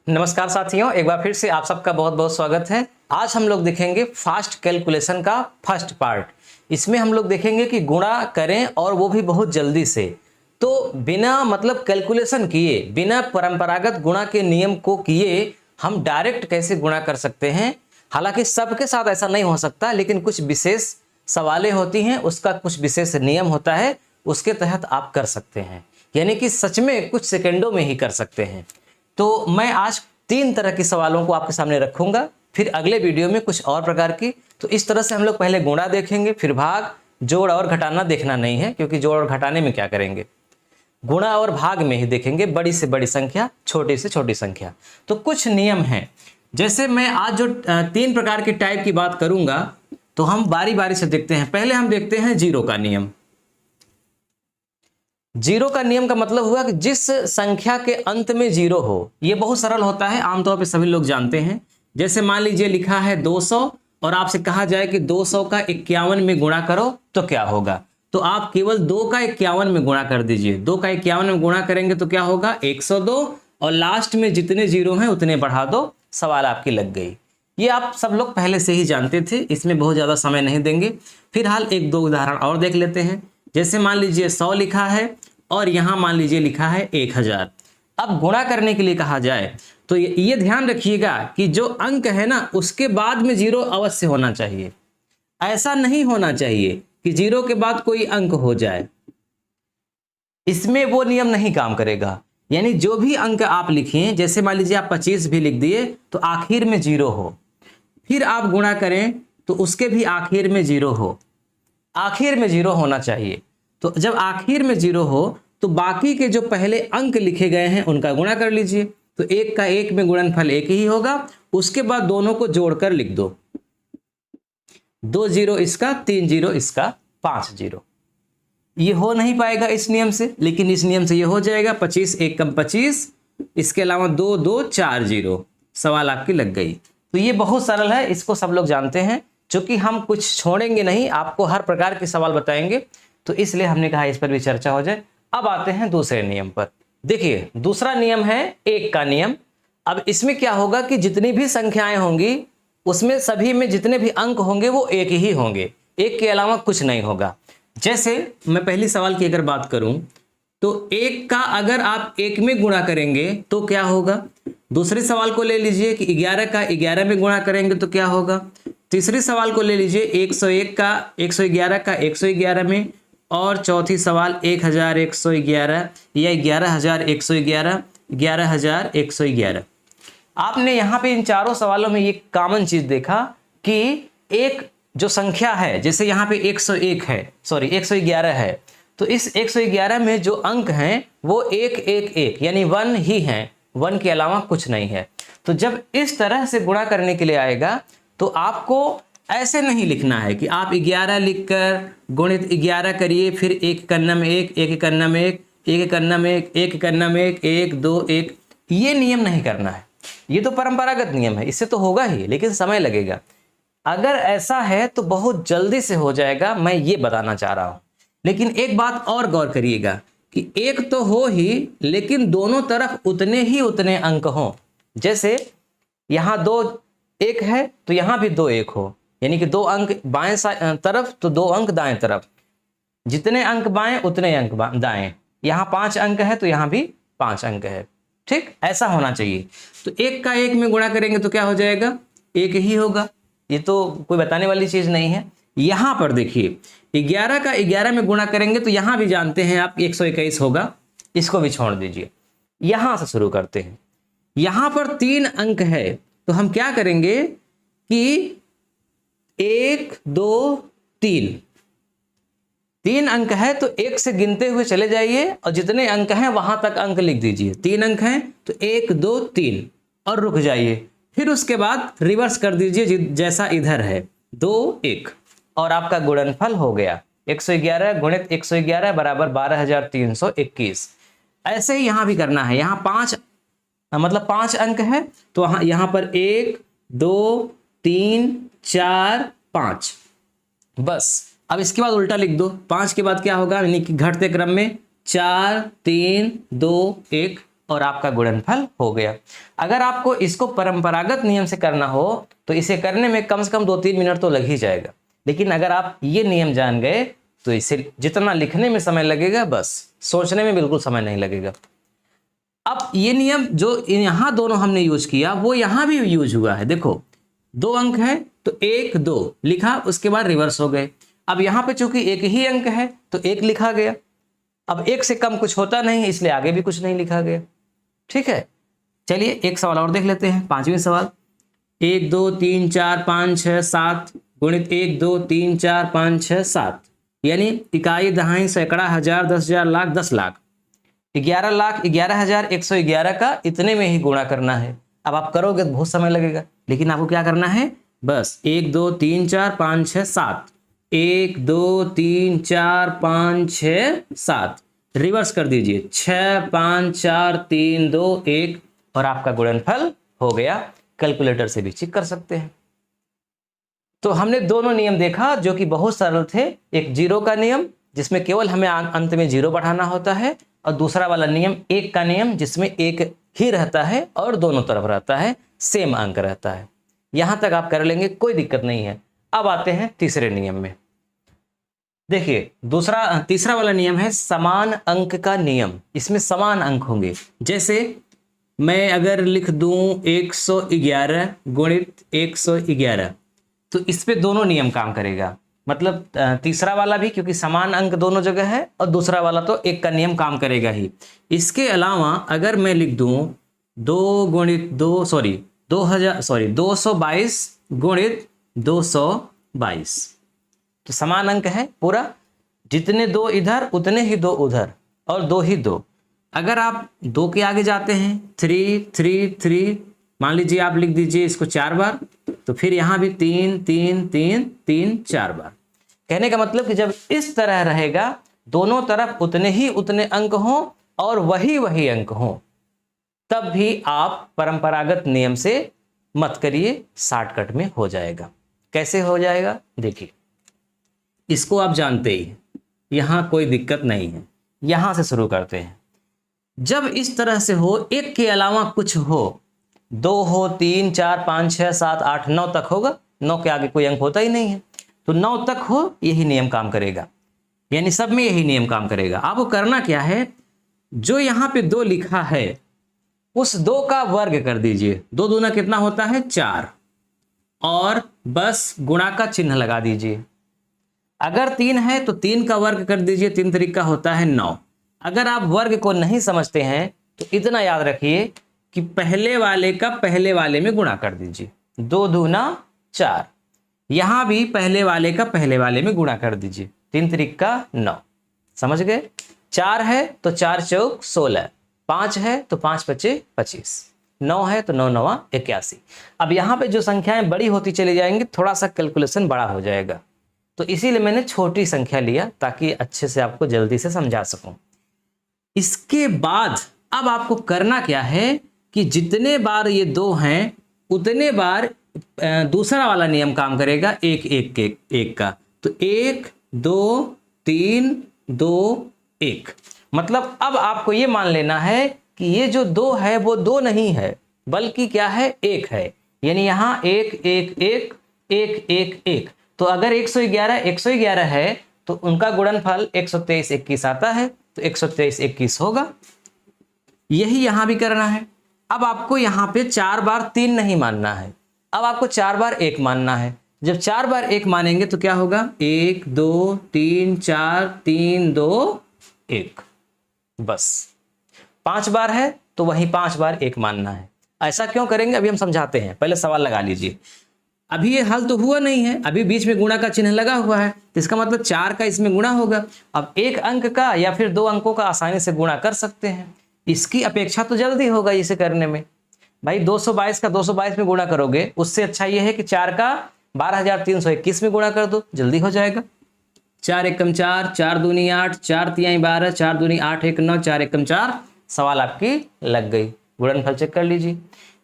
नमस्कार साथियों, एक बार फिर से आप सबका बहुत बहुत स्वागत है। आज हम लोग देखेंगे फास्ट कैलकुलेशन का फर्स्ट पार्ट। इसमें हम लोग देखेंगे कि गुणा करें और वो भी बहुत जल्दी से। तो बिना मतलब कैलकुलेशन किए, बिना परंपरागत गुणा के नियम को किए हम डायरेक्ट कैसे गुणा कर सकते हैं। हालांकि सबके साथ ऐसा नहीं हो सकता, लेकिन कुछ विशेष सवालें होती हैं, उसका कुछ विशेष नियम होता है, उसके तहत आप कर सकते हैं। यानी कि सच में कुछ सेकंडों में ही कर सकते हैं। तो मैं आज 3 तरह के सवालों को आपके सामने रखूंगा, फिर अगले वीडियो में कुछ और प्रकार की। तो इस तरह से हम लोग पहले गुणा देखेंगे, फिर भाग, जोड़ और घटाना देखना नहीं है, क्योंकि जोड़ और घटाने में क्या करेंगे, गुणा और भाग में ही देखेंगे, बड़ी से बड़ी संख्या, छोटी से छोटी संख्या। तो कुछ नियम हैं, जैसे मैं आज जो 3 प्रकार के टाइप की बात करूंगा, तो हम बारी बारी से देखते हैं। पहले हम देखते हैं जीरो का नियम। जीरो का नियम का मतलब हुआ कि जिस संख्या के अंत में जीरो हो। ये बहुत सरल होता है, आमतौर पे सभी लोग जानते हैं। जैसे मान लीजिए लिखा है 200 और आपसे कहा जाए कि 200 का 51 में गुणा करो तो क्या होगा। तो आप केवल 2 का 51 में गुणा कर दीजिए। 2 का 51 में गुणा करेंगे तो क्या होगा, 102, और लास्ट में जितने जीरो हैं उतने बढ़ा दो, सवाल आपकी लग गई। ये आप सब लोग पहले से ही जानते थे, इसमें बहुत ज़्यादा समय नहीं देंगे। फिलहाल 1-2 उदाहरण और देख लेते हैं। जैसे मान लीजिए 100 लिखा है और यहाँ मान लीजिए लिखा है 1000। अब गुणा करने के लिए कहा जाए तो ये ध्यान रखिएगा कि जो अंक है ना, उसके बाद में जीरो अवश्य होना चाहिए। ऐसा नहीं होना चाहिए कि जीरो के बाद कोई अंक हो जाए, इसमें वो नियम नहीं काम करेगा। यानी जो भी अंक आप लिखें, जैसे मान लीजिए आप 25 भी लिख दिए तो आखिर में जीरो हो, फिर आप गुणा करें तो उसके भी आखिर में जीरो हो। आखिर में जीरो होना चाहिए। तो जब आखिर में जीरो हो तो बाकी के जो पहले अंक लिखे गए हैं उनका गुणा कर लीजिए। तो 1 का 1 में गुणनफल 1 ही होगा। उसके बाद दोनों को जोड़कर लिख दो, 2 जीरो इसका, 3 जीरो इसका, 5 जीरो। ये हो नहीं पाएगा इस नियम से, लेकिन इस नियम से ये हो जाएगा। 25 1 कम 25, इसके अलावा 2 2 4 जीरो, सवाल आपकी लग गई। तो ये बहुत सरल है, इसको सब लोग जानते हैं। चूंकि हम कुछ छोड़ेंगे नहीं, आपको हर प्रकार के सवाल बताएंगे, तो इसलिए हमने कहा इस पर भी चर्चा हो जाए। अब आते हैं दूसरे नियम पर। देखिए, दूसरा नियम है 1 का नियम। अब इसमें क्या होगा कि जितनी भी संख्याएं होंगी उसमें सभी में जितने भी अंक होंगे वो 1 ही होंगे, 1 के अलावा कुछ नहीं होगा। जैसे मैं पहली सवाल की अगर बात करूं तो 1 का अगर आप 1 में गुणा करेंगे तो क्या होगा। दूसरे सवाल को ले लीजिए कि 11 का 11 में गुणा करेंगे तो क्या होगा। तीसरी सवाल को ले लीजिए 101 का 111 का 111 में, और चौथी सवाल 1111 या 11111, 11111। आपने यहाँ पे इन चारों सवालों में ये कॉमन चीज देखा कि एक जो संख्या है, जैसे यहाँ पे 101 है, सॉरी 111 है, तो इस 111 में जो अंक हैं वो 111 यानी 1 ही हैं, 1 के अलावा कुछ नहीं है। तो जब इस तरह से गुणा करने के लिए आएगा तो आपको ऐसे नहीं लिखना है कि आप 11 लिखकर गुणित 11 करिए, फिर 1 कन्ना में 1, 1 कन्ना में 1, 1 कन्ना में 1, 1 कन्ना में 1, 1 2 1। ये नियम नहीं करना है। ये तो परंपरागत नियम है, इससे तो होगा ही, लेकिन समय लगेगा। अगर ऐसा है तो बहुत जल्दी से हो जाएगा, मैं ये बताना चाह रहा हूं। लेकिन एक बात और गौर करिएगा कि 1 तो हो ही, लेकिन दोनों तरफ उतने ही उतने अंक हों। जैसे यहाँ 2 1 है तो यहाँ भी 2 1 हो, यानी कि 2 अंक बाएं तरफ तो 2 अंक दाएं तरफ, जितने अंक बाएं उतने अंक दाएं। यहाँ 5 अंक है तो यहाँ भी 5 अंक है, ठीक, ऐसा होना चाहिए। तो 1 का 1 में गुणा करेंगे तो क्या हो जाएगा, 1 ही होगा। ये तो कोई बताने वाली चीज नहीं है। यहाँ पर देखिए 11 का 11 में गुणा करेंगे तो यहाँ भी जानते हैं आप 121 होगा, इसको भी छोड़ दीजिए। यहां से शुरू करते हैं। यहां पर 3 अंक है तो हम क्या करेंगे कि 1 2 3 अंक है तो 1 से गिनते हुए चले जाइए और जितने अंक हैं वहां तक अंक लिख दीजिए। 3 अंक हैं तो 1 2 3 और रुक जाइए। फिर उसके बाद रिवर्स कर दीजिए जैसा इधर है, 2 1, और आपका गुणनफल हो गया 111 गुणित 111 बराबर 12321। ऐसे ही यहां भी करना है। यहाँ 5 अंक है तो यहाँ पर 1 2 3 4 5, बस। अब इसके बाद उल्टा लिख दो। 5 के बाद क्या होगा, यानी कि घटते क्रम में 4 3 2 1 और आपका गुणनफल हो गया। अगर आपको इसको परंपरागत नियम से करना हो तो इसे करने में कम से कम 2-3 मिनट तो लग ही जाएगा, लेकिन अगर आप ये नियम जान गए तो इसे जितना लिखने में समय लगेगा बस सोचने में बिल्कुल समय नहीं लगेगा। अब ये नियम जो यहाँ दोनों हमने यूज किया वो यहाँ भी यूज हुआ है। देखो 2 अंक है तो 1 2 लिखा, उसके बाद रिवर्स हो गए। अब यहाँ पे चूंकि एक ही अंक है तो 1 लिखा गया। अब 1 से कम कुछ होता नहीं इसलिए आगे भी कुछ नहीं लिखा गया। ठीक है, चलिए एक सवाल और देख लेते हैं, 5वां सवाल। 1 2 3 4 5 6 7 गुणित 1 2 3 4 5 6 7 यानी इकाई, दहाई, सैकड़ा, हजार, 10,000, लाख, 10 लाख, 11 लाख 11,111 का इतने में ही गुणा करना है। अब आप करोगे तो बहुत समय लगेगा, लेकिन आपको क्या करना है, बस 1 2 3 4 5 6 7 1 2 3 4 5 6 7 रिवर्स कर दीजिए 6 5 4 3 2 1 और आपका गुणनफल हो गया। कैलकुलेटर से भी चेक कर सकते हैं। तो हमने दोनों नियम देखा जो कि बहुत सरल थे। एक 0 का नियम जिसमें केवल हमें अंत में 0 बढ़ाना होता है, और दूसरा वाला नियम 1 का नियम जिसमें 1 ही रहता है और दोनों तरफ रहता है, सेम अंक रहता है। यहां तक आप कर लेंगे, कोई दिक्कत नहीं है। अब आते हैं तीसरे नियम में। देखिए तीसरा वाला नियम है समान अंक का नियम। इसमें समान अंक होंगे। जैसे मैं अगर लिख दूं 111 गुणित 111 तो इस पे दोनों नियम काम करेगा। मतलब तीसरा वाला भी, क्योंकि समान अंक दोनों जगह है, और दूसरा वाला तो 1 का नियम काम करेगा ही। इसके अलावा अगर मैं लिख दूं 222 गुणित 222 तो समान अंक है पूरा, जितने 2 इधर उतने ही 2 उधर और 2 ही 2। अगर आप 2 के आगे जाते हैं 3 3 3, मान लीजिए आप लिख दीजिए इसको 4 बार, तो फिर यहां भी 3 3 3 3 4 बार। कहने का मतलब कि जब इस तरह रहेगा, दोनों तरफ उतने ही उतने अंक हों और वही अंक हों, तब भी आप परंपरागत नियम से मत करिए, शॉर्टकट में हो जाएगा। कैसे हो जाएगा देखिए, इसको आप जानते ही हैं, यहां कोई दिक्कत नहीं है। यहां से शुरू करते हैं। जब इस तरह से हो, 1 के अलावा कुछ हो, 2 हो, 3 4 5 6 7 8 9 तक होगा, 9 के आगे कोई अंक होता ही नहीं है, तो 9 तक हो, यही नियम काम करेगा। यानी सब में यही नियम काम करेगा। आपको करना क्या है, जो यहां पे 2 लिखा है उस 2 का वर्ग कर दीजिए। 2 दूना कितना होता है 4, और बस गुणा का चिन्ह लगा दीजिए। अगर 3 है तो 3 का वर्ग कर दीजिए, 3 3 का होता है 9। अगर आप वर्ग को नहीं समझते हैं तो इतना याद रखिए कि पहले वाले का पहले वाले में गुणा कर दीजिए। 2 दूना 4, यहां भी पहले वाले का पहले वाले में गुणा कर दीजिए। 3 3 का 9, समझ गए। 4 है तो 4 चौक 16, 5 है तो 5 पचे 25, 9 है तो 9 9 81। अब यहाँ पे जो संख्याएं बड़ी होती चली जाएंगी, थोड़ा सा कैलकुलेशन बड़ा हो जाएगा, तो इसीलिए मैंने छोटी संख्या लिया ताकि अच्छे से आपको जल्दी से समझा सकूं। इसके बाद अब आपको करना क्या है कि जितने बार ये 2 हैं उतने बार दूसरा वाला नियम काम करेगा, 1 1 1 का। तो 1 2 3 2 1, मतलब अब आपको ये मान लेना है कि ये जो 2 है वो 2 नहीं है, बल्कि क्या है 1 है। यानी यहाँ 1 1 1 1 1 1। तो अगर 111 है तो उनका गुणनफल 123 21 आता है, तो 123 21 होगा। यही यहां भी करना है। अब आपको यहां पे 4 बार 3 नहीं मानना है, अब आपको 4 बार 1 मानना है। जब 4 बार 1 मानेंगे तो क्या होगा, 1 2 3 4 3 2 1, बस। 5 बार है तो वही 5 बार 1 मानना है। ऐसा क्यों करेंगे अभी हम समझाते हैं, पहले सवाल लगा लीजिए। अभी ये हल तो हुआ नहीं है, अभी बीच में गुणा का चिन्ह लगा हुआ है, तो इसका मतलब 4 का इसमें गुणा होगा। अब 1 अंक का या फिर 2 अंकों का आसानी से गुणा कर सकते हैं, इसकी अपेक्षा तो जल्दी होगा इसे करने में। भाई 222 का 222 में गुणा करोगे, उससे अच्छा ये है कि 4 का 12,321 में गुणा कर दो, जल्दी हो जाएगा। 4 एकम 4, 4 दूनी 8, 4 तिहाई 12, 4 दूनी 8 1 9, 4 एकम 4, सवाल आपकी लग गई। गुणनफल चेक कर लीजिए।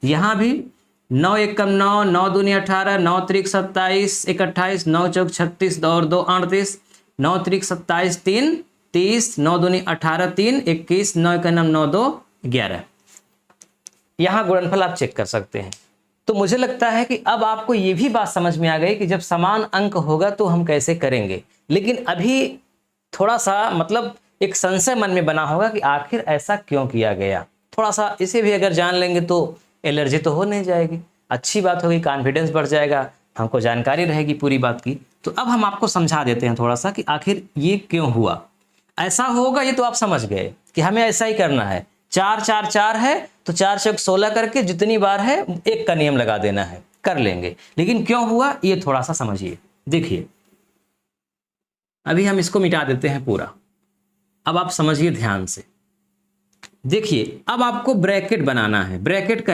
यहाँ भी 9 एकम 9, 9 दूनी 18, 9 त्रिक 27 1 28, 9 चौक 36 और 2 38, 9 त्रिक 27 3 30, 9 दूनी 18 3 21, 9 का 9 9 2 11। यहाँ गुणनफल आप चेक कर सकते हैं। तो मुझे लगता है कि अब आपको ये भी बात समझ में आ गई कि जब समान अंक होगा तो हम कैसे करेंगे। लेकिन अभी थोड़ा सा मतलब एक संशय मन में बना होगा कि आखिर ऐसा क्यों किया गया। थोड़ा सा इसे भी अगर जान लेंगे तो एलर्जी तो हो नहीं जाएगी, अच्छी बात होगी, कॉन्फिडेंस बढ़ जाएगा, हमको जानकारी रहेगी पूरी बात की। तो अब हम आपको समझा देते हैं थोड़ा सा कि आखिर ये क्यों हुआ। ऐसा होगा ये तो आप समझ गए कि हमें ऐसा ही करना है। 4 4 4 है तो 4 चौक 16 करके जितनी बार है एक का नियम लगा देना है, कर लेंगे। लेकिन क्यों हुआ ये थोड़ा सा समझिए। देखिए अभी हम इसको मिटा देते हैं पूरा। अब आप समझिए ध्यान से। देखिए अब आपको ब्रैकेट बनाना है। ब्रैकेट का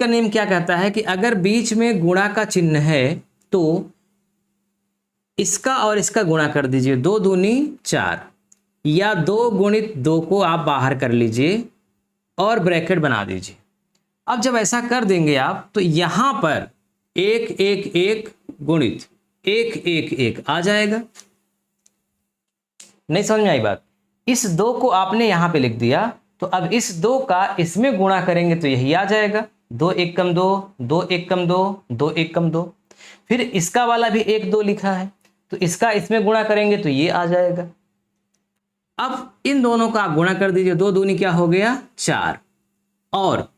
नियम क्या कहता है कि अगर बीच में गुणा का चिन्ह है तो इसका और इसका गुणा कर दीजिए, 2 दूनी 4, या 2 गुणित 2 को आप बाहर कर लीजिए और ब्रैकेट बना दीजिए। अब जब ऐसा कर देंगे आप तो यहां पर 1 1 1 गुणित 1 1 1 आ जाएगा। नहीं समझ में आई बात? इस 2 को आपने यहां पे लिख दिया तो अब इस 2 का इसमें गुणा करेंगे तो यही आ जाएगा, 2 1 कम 2, 2 1 कम 2, 2 1 कम 2। फिर इसका वाला भी 1 2 लिखा है तो इसका इसमें गुणा करेंगे तो ये आ जाएगा। अब इन दोनों का आप गुणा कर दीजिए, 2 दूनी क्या हो गया 4, और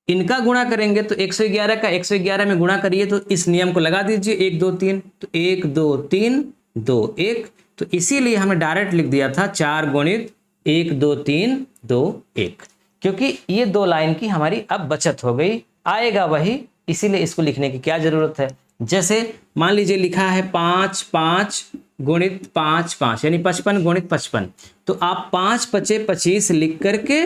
इनका गुणा करेंगे तो 111 का 111 में गुणा करिए तो इस नियम को लगा दीजिए, 1 2 3, तो 1 2 3 2 1। तो इसीलिए हमने डायरेक्ट लिख दिया था 4 गुणित 1 2 3 2 1, क्योंकि ये 2 लाइन की हमारी अब बचत हो गई, आएगा वही, इसीलिए इसको लिखने की क्या जरूरत है। जैसे मान लीजिए लिखा है 5 5 गुणित 5 5 यानी 55 गुणित 55, तो आप 5 5 25 लिख करके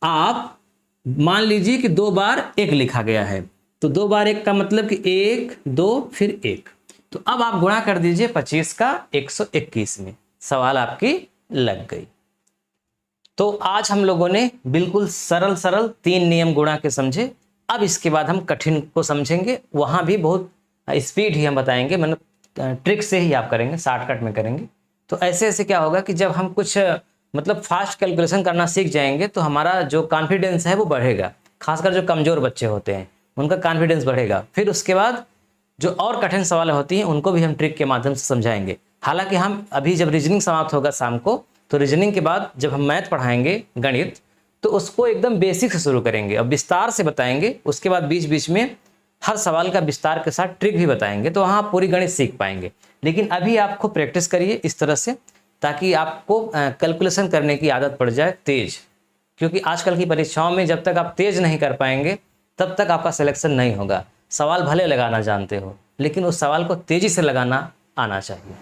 आप मान लीजिए कि 2 बार 1 लिखा गया है, तो 2 बार 1 का मतलब कि 1 2 फिर 1। तो अब आप गुणा कर दीजिए 25 का 121 में, सवाल आपकी लग गई। तो आज हम लोगों ने बिल्कुल सरल 3 नियम गुणा के समझे। अब इसके बाद हम कठिन को समझेंगे, वहां भी बहुत स्पीड ही हम बताएंगे, मतलब ट्रिक से ही आप करेंगे, शॉर्टकट में करेंगे। तो ऐसे ऐसे क्या होगा कि जब हम कुछ मतलब फास्ट कैलकुलेशन करना सीख जाएंगे तो हमारा जो कॉन्फिडेंस है वो बढ़ेगा, खासकर जो कमज़ोर बच्चे होते हैं उनका कॉन्फिडेंस बढ़ेगा। फिर उसके बाद जो और कठिन सवाल होती हैं उनको भी हम ट्रिक के माध्यम से समझाएंगे। हालांकि हम अभी जब रीजनिंग समाप्त होगा शाम को, तो रीजनिंग के बाद जब हम मैथ पढ़ाएंगे गणित, तो उसको एकदम बेसिक से शुरू करेंगे और विस्तार से बताएंगे। उसके बाद बीच बीच में हर सवाल का विस्तार के साथ ट्रिक भी बताएंगे, तो वहाँ आप पूरी गणित सीख पाएंगे। लेकिन अभी आपको प्रैक्टिस करिए इस तरह से, ताकि आपको कैलकुलेशन करने की आदत पड़ जाए तेज, क्योंकि आजकल की परीक्षाओं में जब तक आप तेज नहीं कर पाएंगे तब तक आपका सिलेक्शन नहीं होगा। सवाल भले लगाना जानते हो, लेकिन उस सवाल को तेजी से लगाना आना चाहिए।